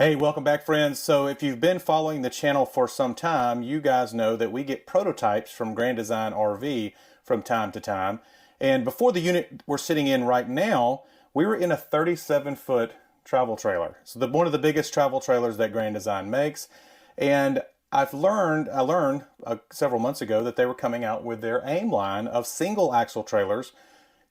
Hey, welcome back, friends. So if you've been following the channel for some time, you guys know that we get prototypes from Grand Design RV from time to time. And before the unit we're sitting in right now, we were in a 37-foot travel trailer. So one of the biggest travel trailers that Grand Design makes. And I learned several months ago that they were coming out with their AIM line of single axle trailers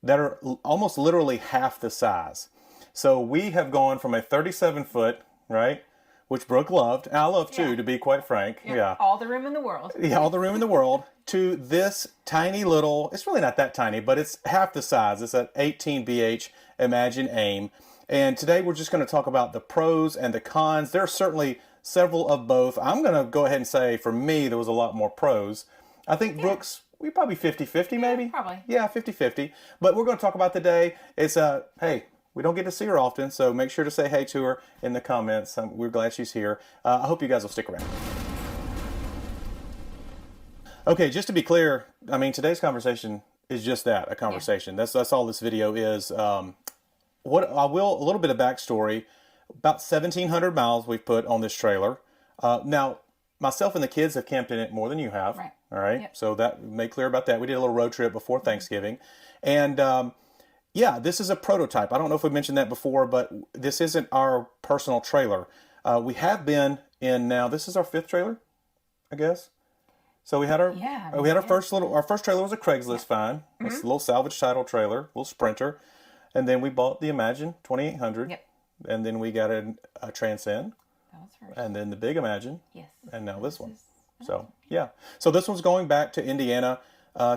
that are almost literally half the size. So we have gone from a 37-foot, right, which Brooke loved, and I love too, to be quite frank. Yeah. All the room in the world. Yeah, all the room in the world, to this tiny little, it's really not that tiny, but it's half the size. It's an 18 BH Imagine AIM. And today we're just going to talk about the pros and the cons. There are certainly several of both. I'm going to go ahead and say, for me, there was a lot more pros. I think Brooks, we probably 50-50 maybe? Probably. Yeah, 50-50. But we're going to talk about today. It's, hey, we don't get to see her often, so make sure to say hey to her in the comments. We're glad she's here. I hope you guys will stick around. Okay, just to be clear, I mean, today's conversation is just that, a conversation. Yeah. That's all this video is. A little bit of backstory. About 1,700 miles we've put on this trailer. Now, myself and the kids have camped in it more than you have. Right. All right. Yep. So that made clear about that. We did a little road trip before Thanksgiving. And yeah, this is a prototype. I don't know if we mentioned that before, but this isn't our personal trailer. We have been in now. This is our fifth trailer, I guess. So we had our first trailer was a Craigslist find. It's a little salvage title trailer, little Sprinter, and then we bought the Imagine 2800. Yep. And then we got a Transcend. That was first. And then the big Imagine. Yes. And now this one. So yeah. So this one's going back to Indiana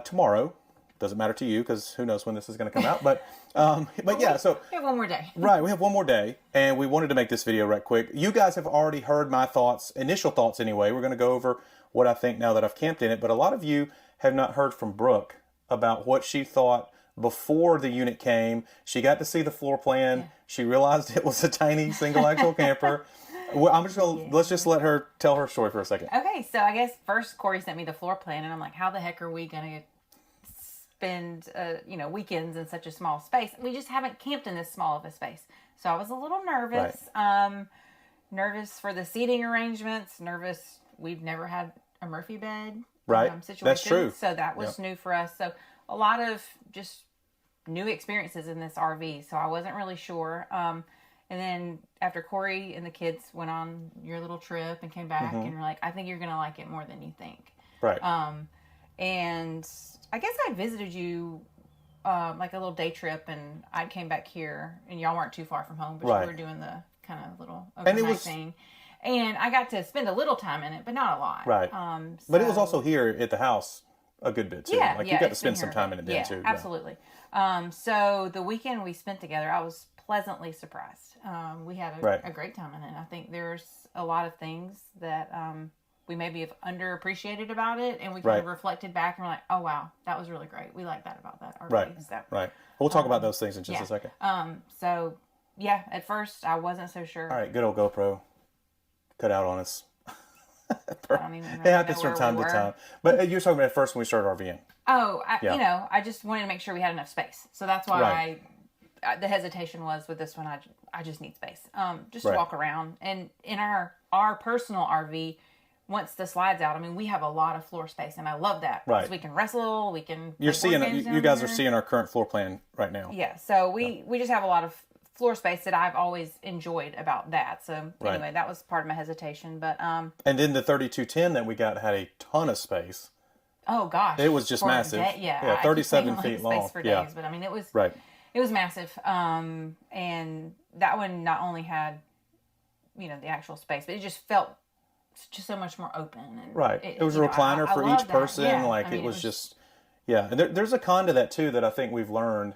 tomorrow. Doesn't matter to you because who knows when this is going to come out. But yeah, so we have one more day. Right, we have one more day, and we wanted to make this video right quick. You guys have already heard my thoughts, initial thoughts anyway. We're going to go over what I think now that I've camped in it. But a lot of you have not heard from Brooke about what she thought before the unit came. She got to see the floor plan. Yeah. She realized it was a tiny single axle camper. I'm just going to, let's just let her tell her story for a second. Okay, so I guess first Corey sent me the floor plan, and I'm like, how the heck are we going to spend weekends in such a small space? We just haven't camped in this small of a space. So I was a little nervous. Right. Nervous for the seating arrangements, nervous we've never had a Murphy bed situation. That's true. So that was new for us. So a lot of just new experiences in this RV. So I wasn't really sure. And then after Corey and the kids went on your little trip and came back and were like, I think you're going to like it more than you think. Right. And I guess I visited you like a little day trip, and I came back here, and y'all weren't too far from home, but you were doing the kind of little overnight thing. And I got to spend a little time in it, but not a lot. Right. But it was also here at the house a good bit too. Yeah, you got to spend some time in it then too. Absolutely. So the weekend we spent together, I was pleasantly surprised. We had a great time in it. I think there's a lot of things that we maybe have underappreciated about it, and we kind of reflected back and we're like, oh wow, that was really great. We like that about that RV. Right. So, right. We'll talk about those things in just a second. So yeah, at first I wasn't so sure. All right, good old GoPro. Cut out on us. I don't even it happens from time to time. But you were talking about at first when we started RVing. Oh, I just wanted to make sure we had enough space. So that's why the hesitation was with this one. I just need space, just to walk around. And in our personal RV, once the slide's out, I mean, we have a lot of floor space, and I love that. Right. Because we can wrestle, we can. You're seeing you guys are seeing our current floor plan right now. Yeah. So we just have a lot of floor space that I've always enjoyed about that. So anyway, that was part of my hesitation. But and then the 3210 that we got had a ton of space. Oh gosh, it was just massive. 37 feet long. Space for days, but I mean, it was massive. And that one not only had the actual space, but it just felt just so much more open. And it was a recliner for each person. Yeah. It was just and there's a con to that too that I think we've learned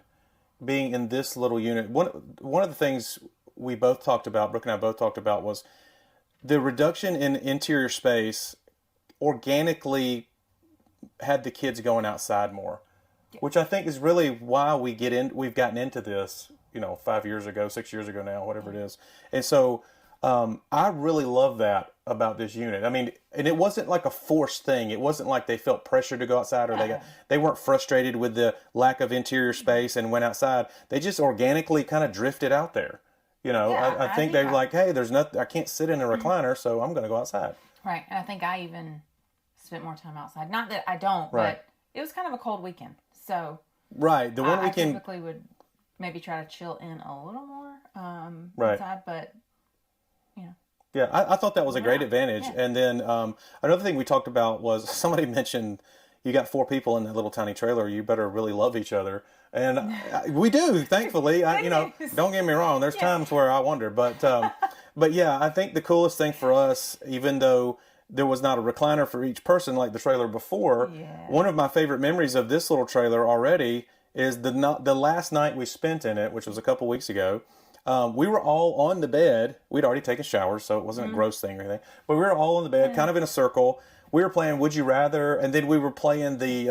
being in this little unit. One of the things we both talked about, Brooke and I both talked about, was the reduction in interior space organically had the kids going outside more, which I think is really why we've gotten into this, 5 years ago, 6 years ago now, whatever it is. And so I really love that about this unit. I mean, and it wasn't like a forced thing. It wasn't like they felt pressure to go outside, or they weren't frustrated with the lack of interior space and went outside. They just organically kind of drifted out there. You know, I think they're like, hey, there's nothing, I can't sit in a recliner, so I'm going to go outside. Right. And I think I even spent more time outside. Not that I don't, but it was kind of a cold weekend. So right. The one weekend, I typically would maybe try to chill in a little more outside, but you know. Yeah, I thought that was a great advantage. Yeah. And then another thing we talked about was somebody mentioned you got 4 people in that little tiny trailer. You better really love each other. And we do, thankfully. You know, don't get me wrong. There's times where I wonder. But yeah, I think the coolest thing for us, even though there was not a recliner for each person like the trailer before, one of my favorite memories of this little trailer already is the last night we spent in it, which was a couple weeks ago. We were all on the bed. We'd already taken showers, so it wasn't a gross thing or anything. But we were all on the bed, kind of in a circle. We were playing Would You Rather, and then we were playing the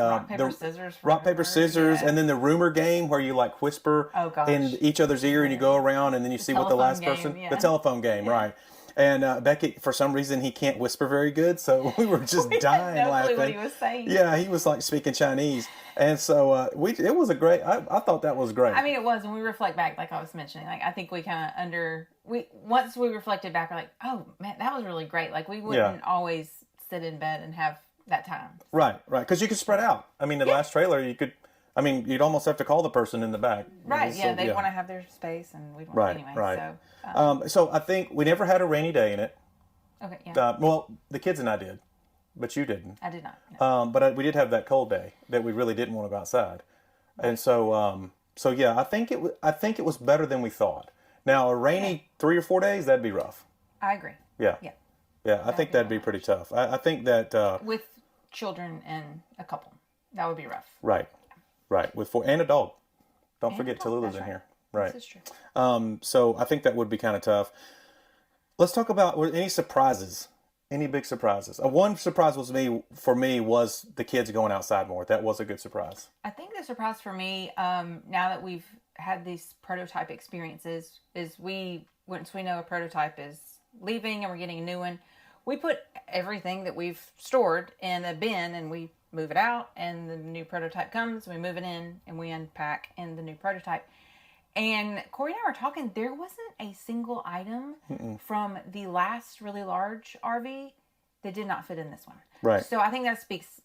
rock, paper, scissors, and then the rumor game where you like whisper in each other's ear and you go around and then you see what the last person... The telephone game, right. And Beckett, for some reason, he can't whisper very good, so we were just dying laughing. What he was saying. Yeah, he was like speaking Chinese. And so it was a great... I thought that was great. I mean, it was. When we reflect back, like I was mentioning, like I think we kind of once we reflected back, we're like, oh, man, that was really great. Like we wouldn't always sit in bed and have that time. Right. Because you could spread out. I mean, the last trailer, you'd almost have to call the person in the back. Right, they want to have their space, and we'd want anyway. Right. So I think we never had a rainy day in it. Okay, yeah. Well, the kids and I did, but you didn't. I did not. No. But we did have that cold day that we really didn't want to go outside. Right. And so yeah, I think it was better than we thought. Now, a rainy 3 or 4 days, that'd be rough. I agree. Yeah. Yeah, I think that'd be pretty tough. I think that... with children and a couple, that would be rough. Right. Right, with 4 and a dog. Don't forget Tallulah's in here. Right. This is true. So I think that would be kind of tough. Let's talk about any surprises. Any big surprises? One surprise for me was the kids going outside more. That was a good surprise. I think the surprise for me, now that we've had these prototype experiences, is once we know a prototype is leaving and we're getting a new one, we put everything that we've stored in a bin and we move it out, and the new prototype comes, we move it in, and we unpack in the new prototype. And Corey and I were talking, there wasn't a single item from the last really large RV that did not fit in this one. Right. So I think that speaks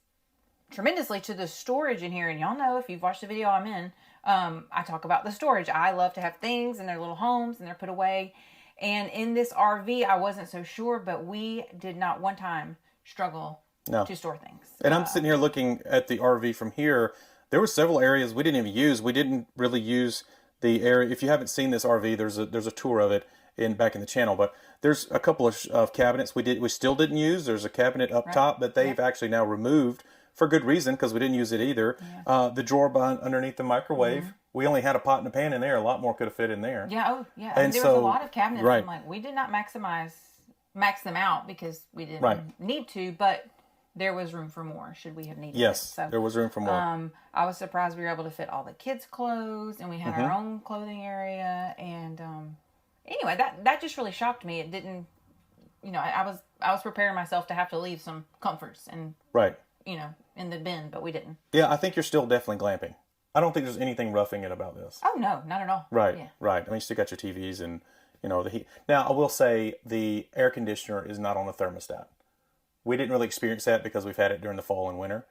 tremendously to the storage in here. And y'all know, if you've watched the video I'm in, I talk about the storage. I love to have things in their little homes and they're put away. And in this RV, I wasn't so sure, but we did not one time struggle to store things. And I'm sitting here looking at the RV from here. There were several areas we didn't even use. We didn't really use the area. If you haven't seen this RV, there's a tour of it back in the channel. But there's a couple of cabinets we still didn't use. There's a cabinet up top that they've actually now removed for good reason, because we didn't use it either. Yeah. The drawer underneath the microwave. We only had a pot and a pan in there. A lot more could have fit in there. Yeah. And there was a lot of cabinets. Right. I'm like, we did not max them out because we didn't need to, but there was room for more should we have needed it. Yes, so, there was room for more. I was surprised we were able to fit all the kids' clothes, and we had our own clothing area. And anyway, that just really shocked me. It didn't, I was preparing myself to have to leave some comforts and in the bin, but we didn't. Yeah, I think you're still definitely glamping. I don't think there's anything roughing it about this. Oh no, not at all. Right, yeah. Right. I mean, you still got your TVs and the heat. Now, I will say the air conditioner is not on a thermostat. We didn't really experience that because we've had it during the fall and winter,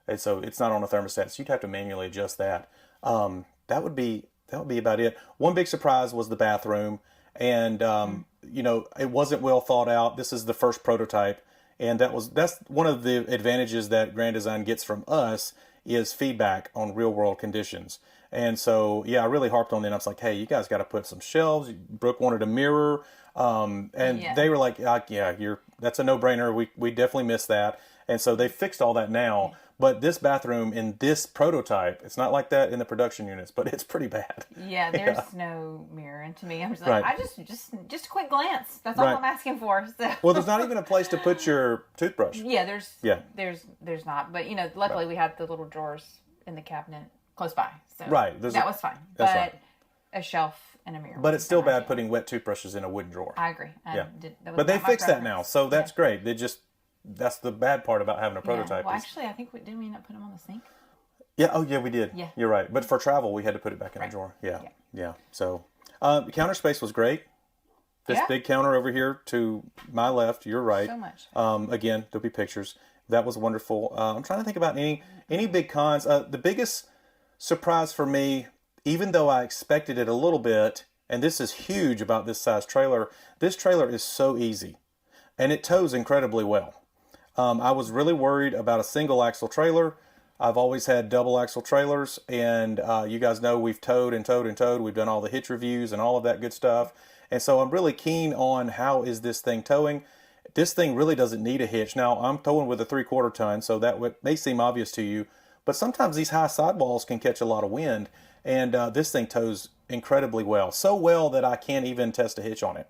and so it's not on a thermostat. So you'd have to manually adjust that. That would be about it. One big surprise was the bathroom, and it wasn't well thought out. This is the first prototype, and that's one of the advantages that Grand Design gets from us is feedback on real world conditions. And so I really harped on them. I was like, hey, you guys got to put some shelves. Brooke wanted a mirror. They were like, that's a no-brainer. We definitely missed that. And so they fixed all that now. But this bathroom in this prototype, it's not like that in the production units, but it's pretty bad. Yeah, there's no mirror. And to me, I'm just like, I just a quick glance. That's all I'm asking for. So. Well, there's not even a place to put your toothbrush. Yeah, there's not. But, luckily we had the little drawers in the cabinet close by. So that was fine. But a shelf and a mirror. But it's still bad putting wet toothbrushes in a wooden drawer. I agree. But they fixed that now, so that's great. That's the bad part about having a prototype. Well, actually, I think didn't we not put them on the sink? Yeah. Oh, yeah, we did. Yeah. You're right. But for travel, we had to put it back in the drawer. Yeah. So, counter space was great. This big counter over here to my left, your right. So much. Again, there'll be pictures. That was wonderful. I'm trying to think about any big cons. The biggest surprise for me, even though I expected it a little bit, and this is huge about this size trailer, this trailer is so easy. And it tows incredibly well. I was really worried about a single axle trailer. I've always had double axle trailers, and you guys know we've towed and towed and towed. We've done all the hitch reviews and all of that good stuff. And so I'm really keen on how is this thing towing. This thing really doesn't need a hitch. Now, I'm towing with a 3/4 ton, so that may seem obvious to you. But sometimes these high sidewalls can catch a lot of wind, and this thing tows incredibly well. So well that I can't even test a hitch on it.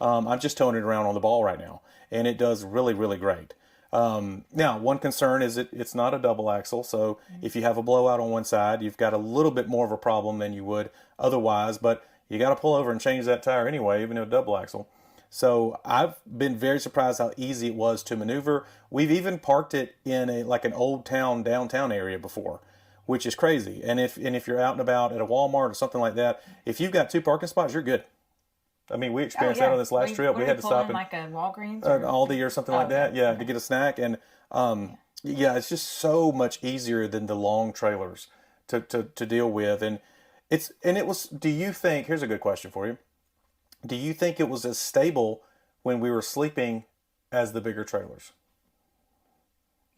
I'm just towing it around on the ball right now, and it does really, really great. Now, one concern is it's not a double axle, so if you have a blowout on one side, you've got a little bit more of a problem than you would otherwise, but you got to pull over and change that tire anyway, even if a double axle. So I've been very surprised how easy it was to maneuver. We've even parked it in an old town, downtown area before, which is crazy. And if you're out and about at a Walmart or something like that, if you've got 2 parking spots, you're good. I mean, we experienced that on this last trip. We had to stop in like a Walgreens or an Aldi or something like that. Yeah, to get a snack. And it's just so much easier than the long trailers to deal with. And it was. Do you think? Here's a good question for you. Do you think it was as stable when we were sleeping as the bigger trailers?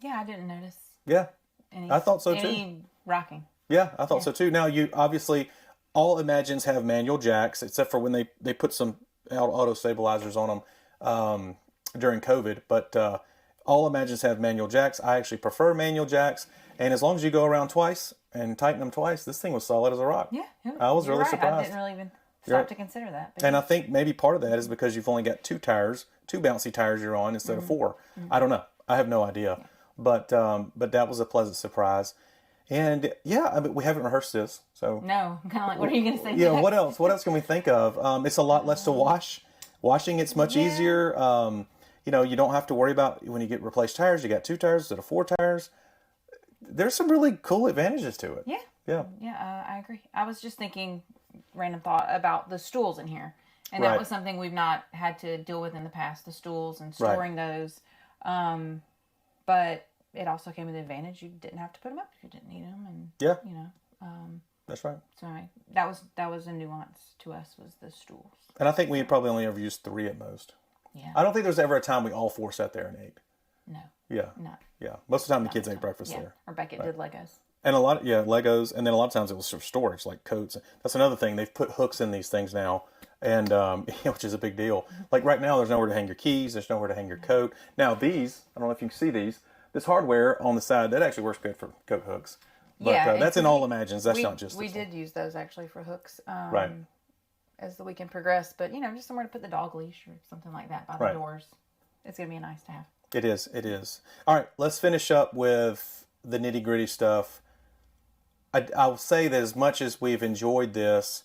Yeah, I didn't notice. Yeah, I thought so too. Any rocking. Yeah, I thought so too. Now, you obviously, all Imagines have manual jacks, except for when they put some auto stabilizers on them during COVID. But all Imagines have manual jacks. I actually prefer manual jacks. And as long as you go around twice and tighten them twice, this thing was solid as a rock. Yeah, I was really surprised. I didn't really even stop to consider that. And I think maybe part of that is because you've only got 2 bouncy tires you're on instead of 4. I don't know. I have no idea. Yeah. But that was a pleasant surprise. And yeah, I mean, we haven't rehearsed this, so no, I'm kind of like, what are you going to say? Yeah, next? What else? What else can we think of? It's a lot less to wash. Washing it's much easier. You don't have to worry about when you get replaced tires. You got 2 tires instead of 4 tires. There's some really cool advantages to it. Yeah. I agree. I was just thinking, random thought about the stools in here, and that was something we've not had to deal with in the past. The stools and storing those, but it also came with the advantage you didn't have to put them up if you didn't need them, and that's right. So that was a nuance to us, was the stools. And I think we probably only ever used 3 at most. Yeah. I don't think there's ever a time we all 4 sat there and ate. No. Yeah. No. Yeah. Most of the time the kids ate breakfast there. Or Beckett did Legos. And a lot, Legos, and then a lot of times it was for storage, like coats. That's another thing. They've put hooks in these things now, and which is a big deal. Like right now, there's nowhere to hang your keys. There's nowhere to hang your coat. Now these, I don't know if you can see these. This hardware on the side, that actually works good for coat hooks. But that's in all Imagines. That's not just we did use those actually for hooks. Right. As the weekend progressed, but just somewhere to put the dog leash or something like that by the doors. It's gonna be nice to have. It is. It is. All right. Let's finish up with the nitty gritty stuff. I'll say that as much as we've enjoyed this,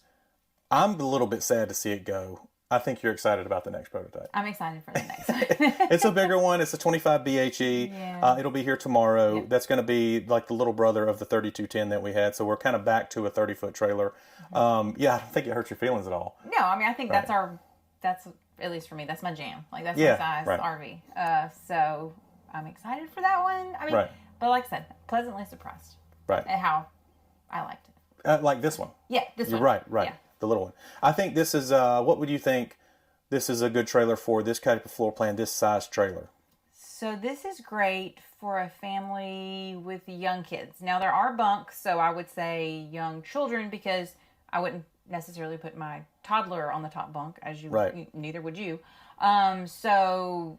I'm a little bit sad to see it go. I think you're excited about the next prototype. I'm excited for the next one. It's a bigger one. It's a 25 BHE. Yeah. It'll be here tomorrow. Yep. That's going to be like the little brother of the 3210 that we had. So we're kind of back to a 30-foot trailer. I don't think it hurts your feelings at all. No, I mean, I think that's at least for me, that's my jam. Like, that's my size RV. So I'm excited for that one. I mean, but like I said, pleasantly surprised. Right. At how I liked it. Like this one. Yeah, this one. Right. Yeah. The little one. I think this is, what would you think this is a good trailer for, this type of floor plan, this size trailer? So this is great for a family with young kids. Now, there are bunks, so I would say young children, because I wouldn't necessarily put my toddler on the top bunk, as neither would you. So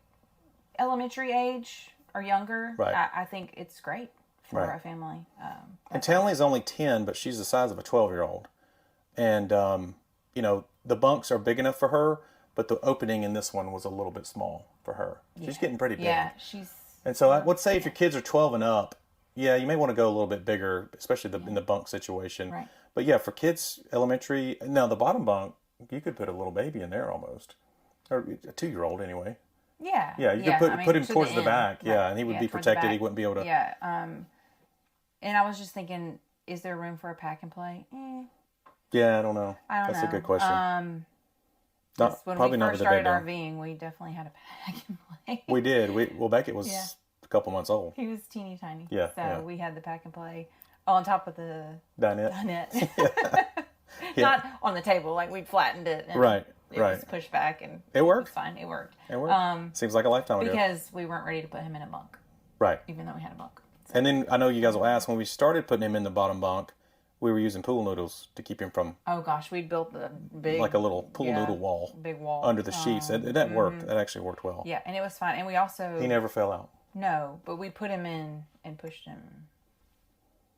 elementary age or younger, I think it's great for a family. And Townley's only 10, but she's the size of a 12-year-old. And, the bunks are big enough for her, but the opening in this one was a little bit small for her. She's getting pretty big. Yeah, And so I would say if your kids are 12 and up, you may want to go a little bit bigger, especially in the bunk situation. Right. But yeah, for kids, elementary, now the bottom bunk, you could put a little baby in there almost. Or a 2-year-old anyway. Yeah. Yeah, you could put him towards the back. Right. Yeah, and he would be protected. He wouldn't be able to. Yeah. And I was just thinking, is there room for a pack and play? Yeah, I don't know. That's a good question. When probably we not first with the bed started down. RVing, we definitely had a pack and play. We did. Well, Beckett was a couple months old. He was teeny tiny. Yeah. So we had the pack and play on top of the dinette. Not on the table. Like we'd flattened it. And right. It was pushed back and it worked. It was fine. It worked. It worked. Seems like a lifetime ago. Because we weren't ready to put him in a bunk. Right. Even though we had a bunk. So. And then I know you guys will ask, when we started putting him in the bottom bunk, we were using pool noodles to keep him from... Oh, gosh. We'd built the big... Like a little pool noodle wall. Big wall. Under the sheets. And that worked. That actually worked well. Yeah, and it was fine. And we also... He never fell out. No, but we put him in and pushed him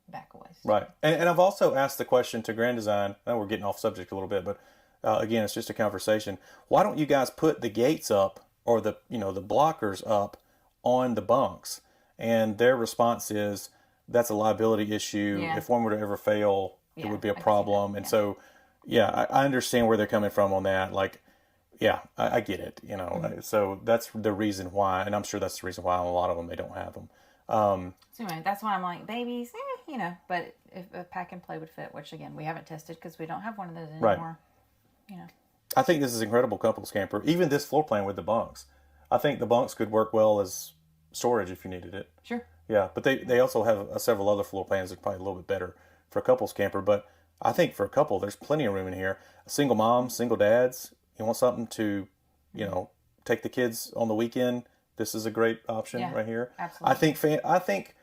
back away. Right. And I've also asked the question to Grand Design. I know we're getting off subject a little bit, but again, it's just a conversation. Why don't you guys put the gates up or the blockers up on the bunks? And their response is, that's a liability issue. Yeah. If one were to ever fail, it would be a problem. And so, I understand where they're coming from on that. Like, I get it, So that's the reason why, and I'm sure that's the reason why a lot of them, they don't have them. So anyway, that's why I'm like, babies, but if a pack and play would fit, which again, we haven't tested because we don't have one of those anymore. Right. I think this is an incredible couples camper. Even this floor plan with the bunks. I think the bunks could work well as storage if you needed it. Sure. Yeah, but they also have several other floor plans that are probably a little bit better for a couples camper. But I think for a couple, there's plenty of room in here. Single moms, single dads, you want something to, take the kids on the weekend. This is a great option right here. Absolutely. I think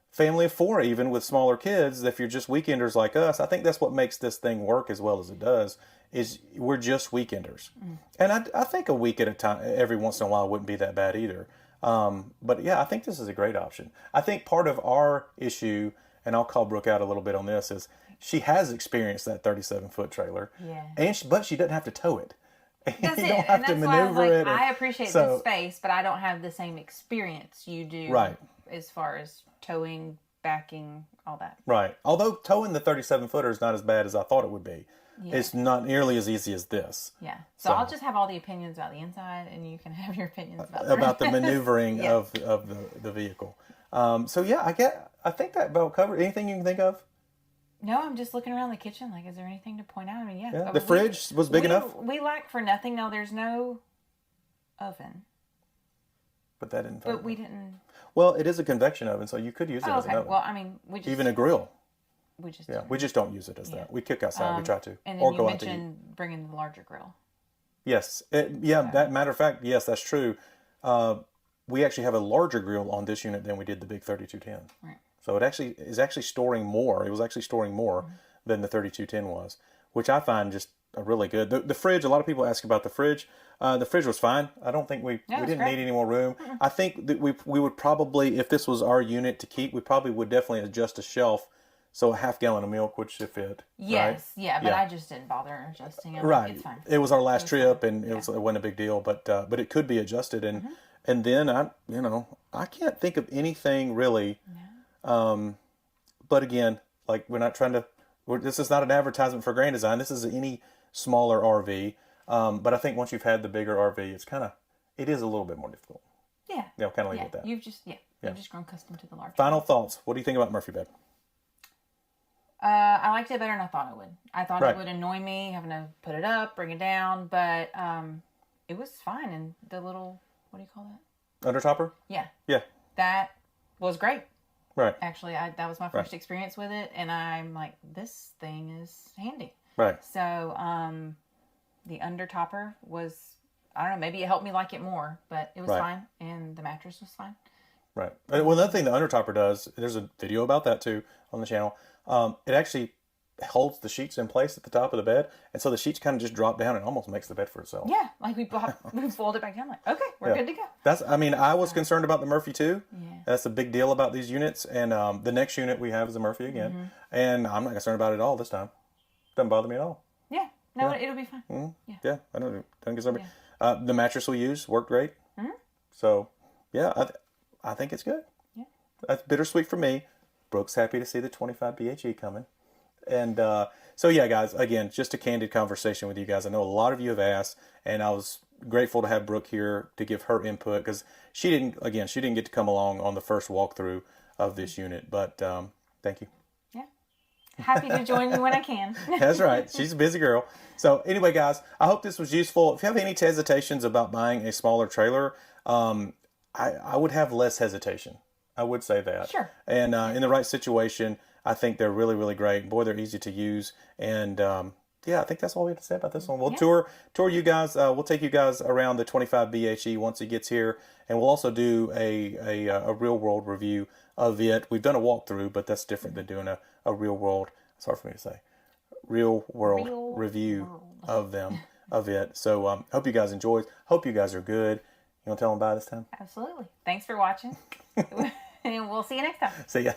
family of four, even with smaller kids, if you're just weekenders like us, I think that's what makes this thing work as well as it does. Is we're just weekenders, and I think a week at a time, every once in a while, wouldn't be that bad either. But I think this is a great option. I think part of our issue, and I'll call Brooke out a little bit on this, is she has experienced that 37-foot trailer, but she doesn't have to tow it. That's you it. don't have to maneuver it. I appreciate the space, but I don't have the same experience you do. Right. As far as towing, backing, all that. Right. Although towing the 37-footer is not as bad as I thought it would be. Yeah. It's not nearly as easy as this. Yeah. So I'll just have all the opinions about the inside, and you can have your opinions about the maneuvering of the vehicle. I think that about covered. Anything you can think of? No, I'm just looking around the kitchen. Like, is there anything to point out? I mean, the fridge was big enough. We lack for nothing. No, there's no oven. But that didn't. But we didn't. Well, it is a convection oven, so you could use it as an oven. Well, I mean, we just even a grill. We just we just don't use it as that. We cook outside. We try to. And then you mentioned bringing the larger grill. Yes. That matter of fact, yes, that's true. We actually have a larger grill on this unit than we did the big 3210. Right. So it is actually storing more. It was actually storing more than the 3210 was, which I find just a really good. The fridge. A lot of people ask about the fridge. The fridge was fine. I don't think we didn't need any more room. Mm-hmm. I think that we would probably, if this was our unit to keep, we probably would definitely adjust a shelf. So a half gallon of milk would should fit. Yes, right? But I just didn't bother adjusting it. Right, it's fine. It was our last trip, and it wasn't a big deal. But it could be adjusted, and then I can't think of anything really. No. But again, like we're not trying to. This is not an advertisement for Grand Design. This is any smaller RV. But I think once you've had the bigger RV, it is a little bit more difficult. Yeah. Kind of leave it at that. You've just grown accustomed to the larger. Final thoughts. What do you think about Murphy bed? I liked it better than I thought it would. I thought it would annoy me having to put it up, bring it down, but it was fine. And the little, what do you call that? Undertopper? Yeah. Yeah. That was great. Right. Actually, that was my first experience with it, and I'm like, this thing is handy. Right. So the undertopper was, I don't know, maybe it helped me like it more, but it was fine, and the mattress was fine. Right. Well, another thing the undertopper does, there's a video about that too on the channel. It actually holds the sheets in place at the top of the bed, and so the sheets kind of just drop down and almost makes the bed for itself. Yeah, like we fold it back down. Like, okay, we're good to go. I was concerned about the Murphy too. Yeah. That's a big deal about these units, and the next unit we have is the Murphy again, and I'm not concerned about it at all this time. Doesn't bother me at all. Yeah, no, it'll be fine. Mm-hmm. Yeah, I don't concern me. The mattress we used worked great. Mm-hmm. So, I think it's good. Yeah, that's bittersweet for me. Brooke's happy to see the 25 BHE coming. And guys, again, just a candid conversation with you guys. I know a lot of you have asked, and I was grateful to have Brooke here to give her input because she didn't get to come along on the first walkthrough of this unit. But thank you. Yeah. Happy to join you when I can. That's right. She's a busy girl. So anyway, guys, I hope this was useful. If you have any hesitations about buying a smaller trailer, I would have less hesitation. I would say that. Sure. And in the right situation, I think they're really, really great. Boy, they're easy to use. And yeah, I think that's all we have to say about this one. We'll tour you guys. We'll take you guys around the 25 BHE once it gets here, and we'll also do a real world review of it. We've done a walkthrough, but that's different than doing a real world. It's hard for me to say. Real world review of it. So hope you guys enjoyed. Hope you guys are good. You want to tell them bye this time? Absolutely. Thanks for watching. And we'll see you next time. See ya.